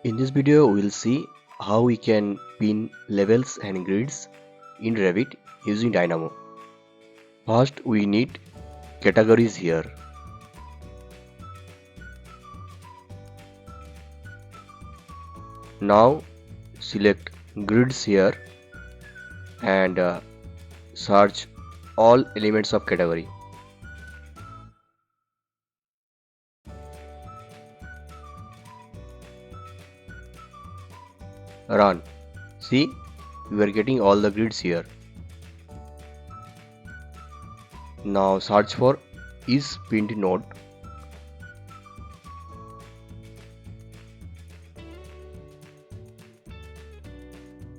In this video, we'll see how we can pin labels and grids in Revit using Dynamo. First, we need categories here. Now, select grids here and search all elements of category. Run. See, we are getting all the grids here. Now search for is pinned node.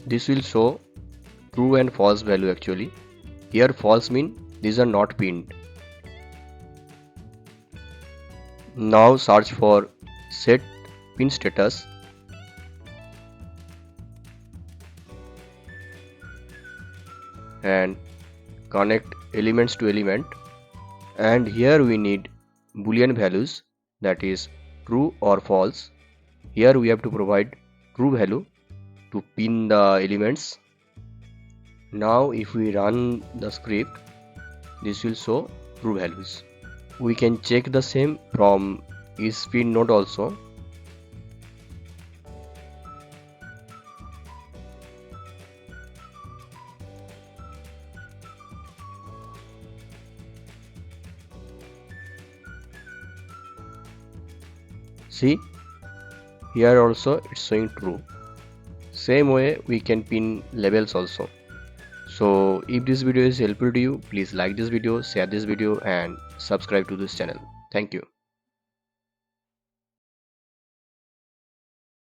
This will show true and false value actually. Here false mean these are not pinned. Now search for set pin status. And connect elements to element, and here we need boolean values, that is true or false. Here we have to provide true value to pin the elements. Now if we run the script, this will show true values. We can check the same from is pinned node also. See, here also it's showing true. Same way we can pin labels also. So if this video is helpful to you, please like this video, share this video and subscribe to this channel. Thank you.